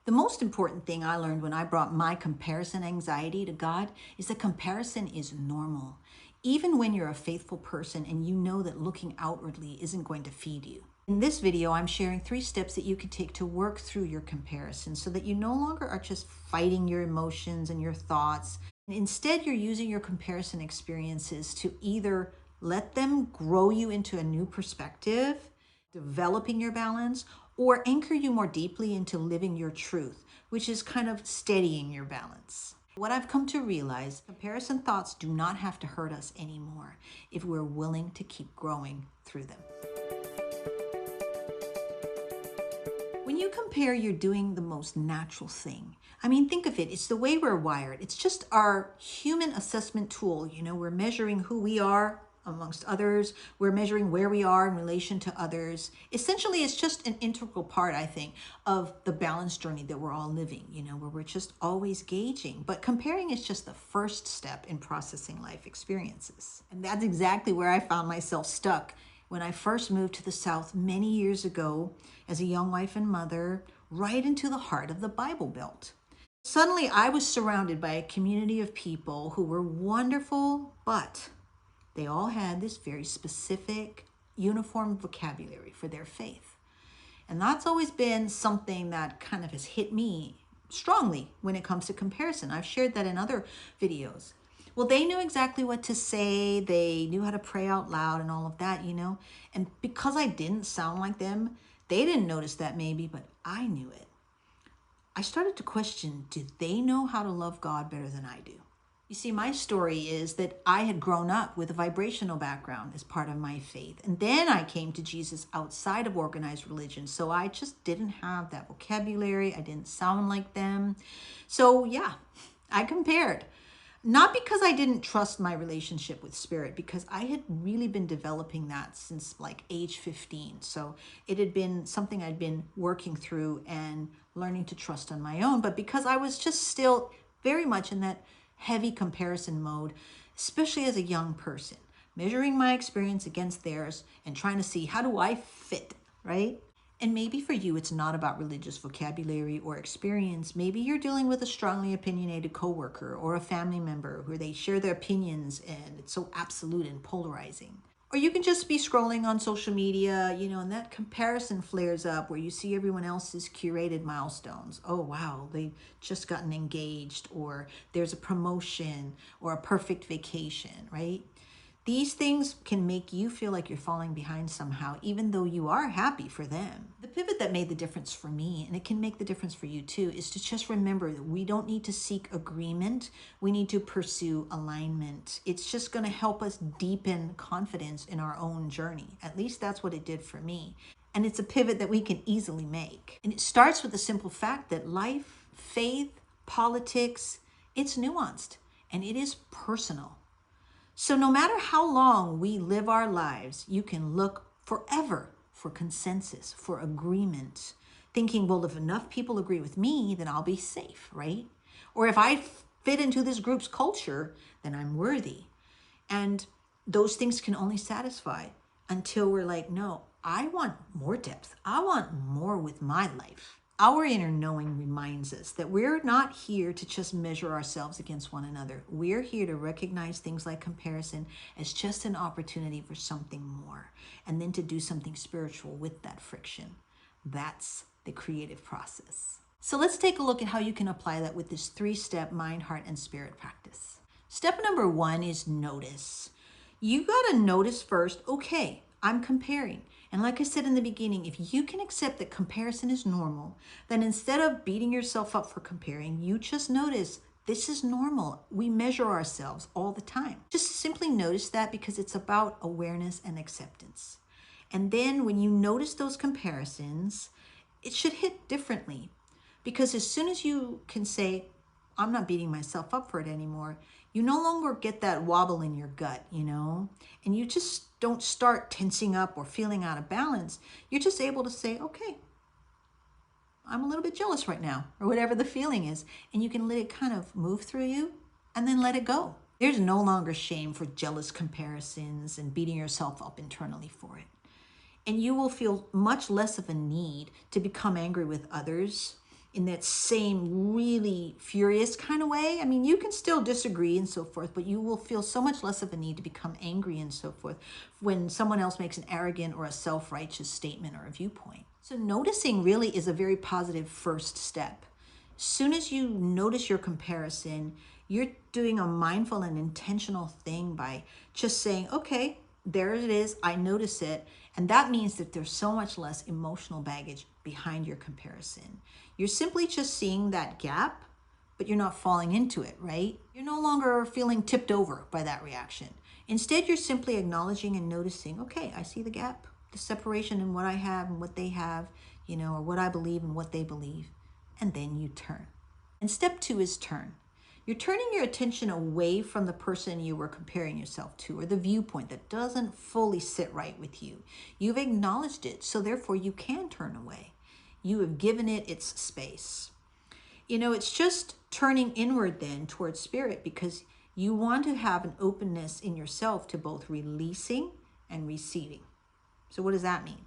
The most important thing I learned when I brought my comparison anxiety to God is that comparison is normal, even when you're a faithful person and you know that looking outwardly isn't going to feed you. In this video, I'm sharing 3 steps that you can take to work through your comparison so that you no longer are just fighting your emotions and your thoughts. Instead, you're using your comparison experiences to either let them grow you into a new perspective, developing your balance, or anchor you more deeply into living your truth, which is kind of steadying your balance. What I've come to realize, comparison thoughts do not have to hurt us anymore if we're willing to keep growing through them. When you compare, you're doing the most natural thing. I mean, think of it. It's the way we're wired. It's just our human assessment tool. We're measuring who we are amongst others. We're measuring where we are in relation to others. Essentially, it's just an integral part, I think, of the balance journey that we're all living, where we're just always gauging. But comparing is just the first step in processing life experiences. And that's exactly where I found myself stuck when I first moved to the South many years ago as a young wife and mother, right into the heart of the Bible Belt. Suddenly, I was surrounded by a community of people who were wonderful, but they all had this very specific, uniform vocabulary for their faith. And that's always been something that kind of has hit me strongly when it comes to comparison. I've shared that in other videos. Well, they knew exactly what to say. They knew how to pray out loud and all of that, And because I didn't sound like them, they didn't notice that maybe, but I knew it. I started to question, do they know how to love God better than I do? You see, my story is that I had grown up with a vibrational background as part of my faith. And then I came to Jesus outside of organized religion. So I just didn't have that vocabulary. I didn't sound like them. So yeah, I compared. Not because I didn't trust my relationship with spirit, because I had really been developing that since like age 15. So it had been something I'd been working through and learning to trust on my own. But because I was just still very much in that heavy comparison mode, especially as a young person, measuring my experience against theirs and trying to see, how do I fit, right? And maybe for you, it's not about religious vocabulary or experience. Maybe you're dealing with a strongly opinionated coworker or a family member where they share their opinions and it's so absolute and polarizing. Or you can just be scrolling on social media, and that comparison flares up where you see everyone else's curated milestones. Oh, wow, they've just gotten engaged, or there's a promotion or a perfect vacation, right? These things can make you feel like you're falling behind somehow, even though you are happy for them. The pivot that made the difference for me, and it can make the difference for you too, is to just remember that we don't need to seek agreement. We need to pursue alignment. It's just going to help us deepen confidence in our own journey. At least that's what it did for me. And it's a pivot that we can easily make. And it starts with the simple fact that life, faith, politics, it's nuanced and it is personal. So no matter how long we live our lives, you can look forever for consensus, for agreement, thinking, well, if enough people agree with me, then I'll be safe, right? Or if I fit into this group's culture, then I'm worthy. And those things can only satisfy until we're like, no, I want more depth. I want more with my life. Our inner knowing reminds us that we're not here to just measure ourselves against one another. We're here to recognize things like comparison as just an opportunity for something more, and then to do something spiritual with that friction. That's the creative process. So let's take a look at how you can apply that with this 3-step mind, heart, and spirit practice. Step number 1 is notice. You got to notice first, okay, I'm comparing. And like I said in the beginning, if you can accept that comparison is normal, then instead of beating yourself up for comparing, you just notice this is normal. We measure ourselves all the time. Just simply notice that, because it's about awareness and acceptance. And then when you notice those comparisons, it should hit differently. Because as soon as you can say, I'm not beating myself up for it anymore, you no longer get that wobble in your gut, and you just don't start tensing up or feeling out of balance. You're just able to say, okay, I'm a little bit jealous right now, or whatever the feeling is, and you can let it kind of move through you and then let it go. There's no longer shame for jealous comparisons and beating yourself up internally for it. And you will feel much less of a need to become angry with others in that same really furious kind of way. I mean, you can still disagree and so forth, but you will feel so much less of a need to become angry and so forth when someone else makes an arrogant or a self-righteous statement or a viewpoint. So noticing really is a very positive first step. As soon as you notice your comparison, you're doing a mindful and intentional thing by just saying, okay, there it is, I notice it. And that means that there's so much less emotional baggage behind your comparison. You're simply just seeing that gap, but you're not falling into it, right? You're no longer feeling tipped over by that reaction. Instead, you're simply acknowledging and noticing, okay, I see the gap, the separation in what I have and what they have, or what I believe and what they believe. And then you turn. And step 2 is turn. You're turning your attention away from the person you were comparing yourself to, or the viewpoint that doesn't fully sit right with you. You've acknowledged it, so therefore you can turn away. You have given it its space. It's just turning inward then towards spirit, because you want to have an openness in yourself to both releasing and receiving. So what does that mean?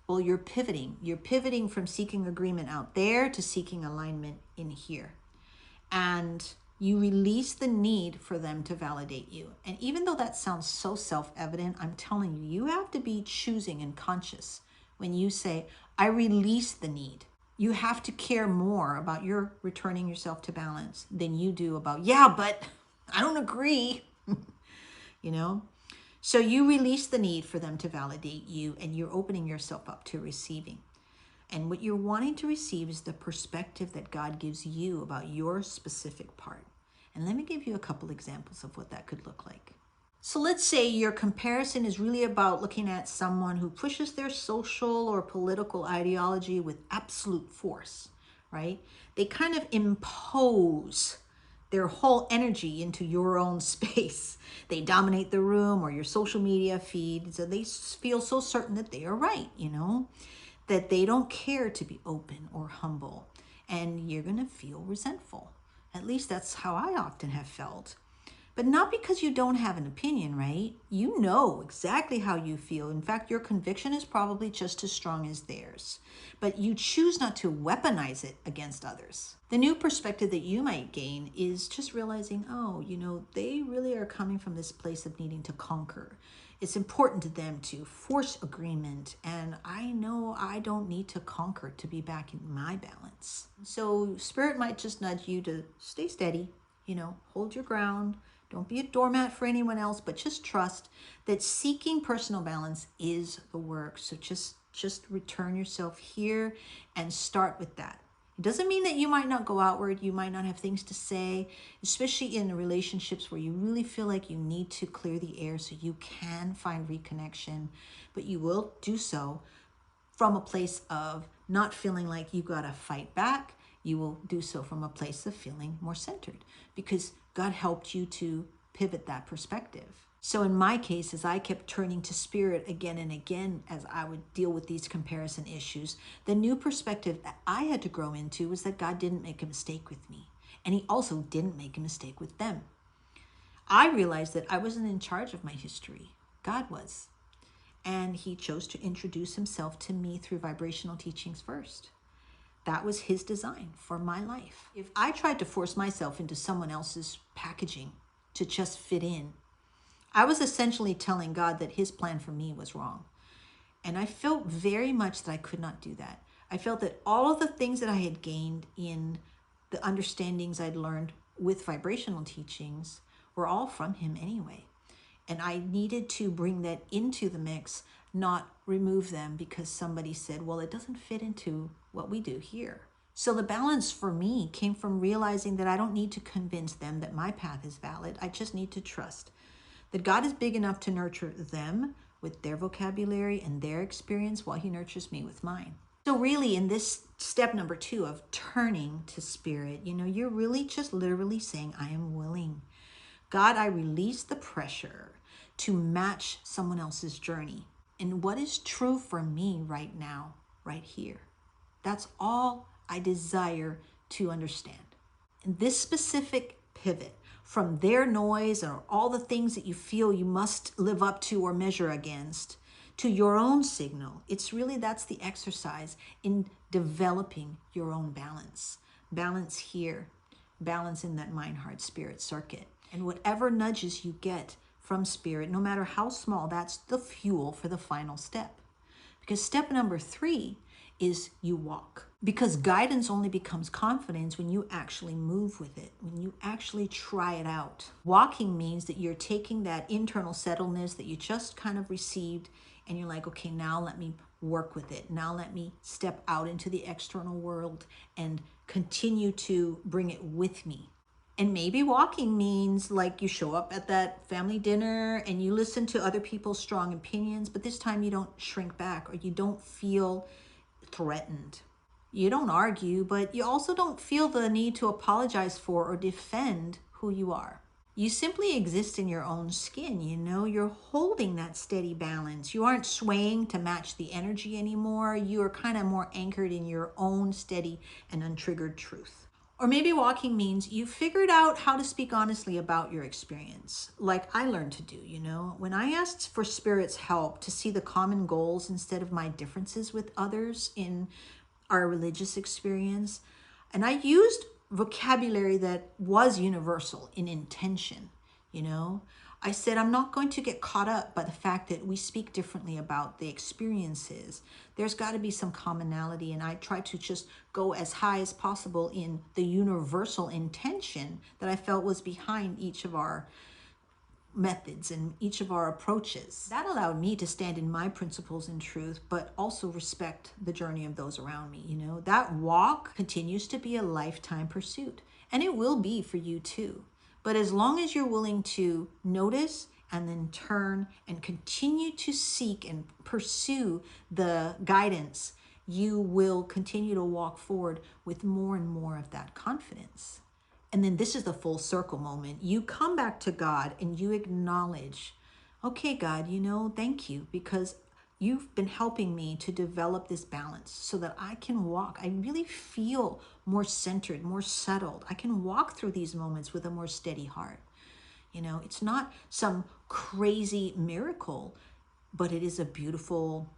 Well, you're pivoting. You're pivoting from seeking agreement out there to seeking alignment in here. And you release the need for them to validate you. And even though that sounds so self-evident, I'm telling you, you have to be choosing and conscious when you say, I release the need. You have to care more about your returning yourself to balance than you do about, yeah, but I don't agree, So you release the need for them to validate you, and you're opening yourself up to receiving. And what you're wanting to receive is the perspective that God gives you about your specific part. And let me give you a couple examples of what that could look like. So let's say your comparison is really about looking at someone who pushes their social or political ideology with absolute force, right? They kind of impose their whole energy into your own space. They dominate the room or your social media feed. So they feel so certain that they are right, that they don't care to be open or humble, and you're going to feel resentful. At least that's how I often have felt. But not because you don't have an opinion, right? You know exactly how you feel. In fact, your conviction is probably just as strong as theirs, but you choose not to weaponize it against others. The new perspective that you might gain is just realizing, they really are coming from this place of needing to conquer. It's important to them to force agreement, and I know I don't need to conquer to be back in my balance. So spirit might just nudge you to stay steady, hold your ground. Don't be a doormat for anyone else, but just trust that seeking personal balance is the work. So just return yourself here and start with that. It doesn't mean that you might not go outward. You might not have things to say, especially in relationships where you really feel like you need to clear the air so you can find reconnection. But you will do so from a place of not feeling like you got to fight back. You will do so from a place of feeling more centered, because God helped you to pivot that perspective. So in my case, as I kept turning to spirit again and again as I would deal with these comparison issues, the new perspective that I had to grow into was that God didn't make a mistake with me, and he also didn't make a mistake with them. I realized that I wasn't in charge of my history. God was. And he chose to introduce himself to me through vibrational teachings first. That was his design for my life. If I tried to force myself into someone else's packaging to just fit in, I was essentially telling God that his plan for me was wrong. And I felt very much that I could not do that. I felt that all of the things that I had gained in the understandings I'd learned with vibrational teachings were all from him anyway. And I needed to bring that into the mix, not remove them because somebody said, well, it doesn't fit into what we do here. So the balance for me came from realizing that I don't need to convince them that my path is valid. I just need to trust that God is big enough to nurture them with their vocabulary and their experience while he nurtures me with mine. So really in this step number 2 of turning to spirit, you're really just literally saying, I am willing. God, I release the pressure to match someone else's journey and what is true for me right now, right here. That's all I desire to understand. And this specific pivot from their noise or all the things that you feel you must live up to or measure against to your own signal, that's the exercise in developing your own balance. Balance here, balance in that mind, heart, spirit circuit. And whatever nudges you get from spirit, no matter how small, that's the fuel for the final step. Because step number 3 is you walk. Because guidance only becomes confidence when you actually move with it, when you actually try it out. Walking means that you're taking that internal settledness that you just kind of received and you're like, okay, now let me work with it. Now let me step out into the external world and continue to bring it with me. And maybe walking means like you show up at that family dinner and you listen to other people's strong opinions, but this time you don't shrink back or you don't feel threatened. You don't argue, but you also don't feel the need to apologize for or defend who you are. You simply exist in your own skin, you're holding that steady balance. You aren't swaying to match the energy anymore. You are kind of more anchored in your own steady and untriggered truth. Or maybe walking means you figured out how to speak honestly about your experience, like I learned to do, When I asked for Spirit's help to see the common goals instead of my differences with others in our religious experience, and I used vocabulary that was universal in intention, I said, I'm not going to get caught up by the fact that we speak differently about the experiences. There's got to be some commonality, and I try to just go as high as possible in the universal intention that I felt was behind each of our methods and each of our approaches. That allowed me to stand in my principles and truth, but also respect the journey of those around me. That walk continues to be a lifetime pursuit, and it will be for you too. But as long as you're willing to notice and then turn and continue to seek and pursue the guidance, you will continue to walk forward with more and more of that confidence. And then this is the full circle moment. You come back to God and you acknowledge, okay, God, thank you, because you've been helping me to develop this balance so that I can walk. I really feel more centered, more settled. I can walk through these moments with a more steady heart. It's not some crazy miracle, but it is a beautiful,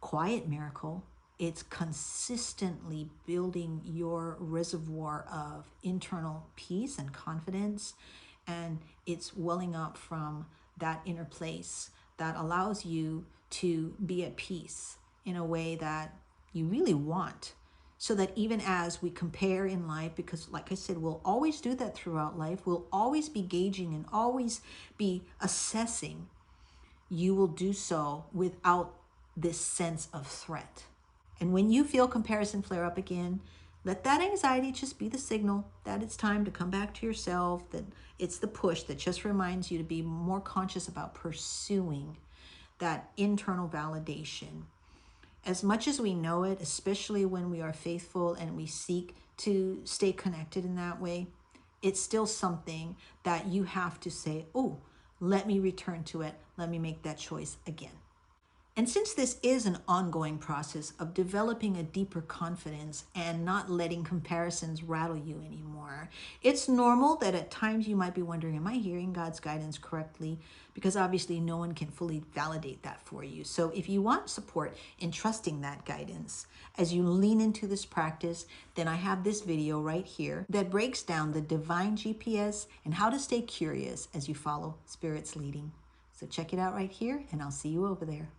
quiet miracle. It's consistently building your reservoir of internal peace and confidence, and it's welling up from that inner place that allows you to be at peace in a way that you really want, so that even as we compare in life, because like I said, we'll always do that throughout life, we'll always be gauging and always be assessing, you will do so without this sense of threat. And when you feel comparison flare up again, let that anxiety just be the signal that it's time to come back to yourself, that it's the push that just reminds you to be more conscious about pursuing that internal validation. As much as we know it, especially when we are faithful and we seek to stay connected in that way, it's still something that you have to say, oh, let me return to it. Let me make that choice again. And since this is an ongoing process of developing a deeper confidence and not letting comparisons rattle you anymore, it's normal that at times you might be wondering, am I hearing God's guidance correctly? Because obviously no one can fully validate that for you. So if you want support in trusting that guidance as you lean into this practice, then I have this video right here that breaks down the divine GPS and how to stay curious as you follow Spirit's leading. So check it out right here, and I'll see you over there.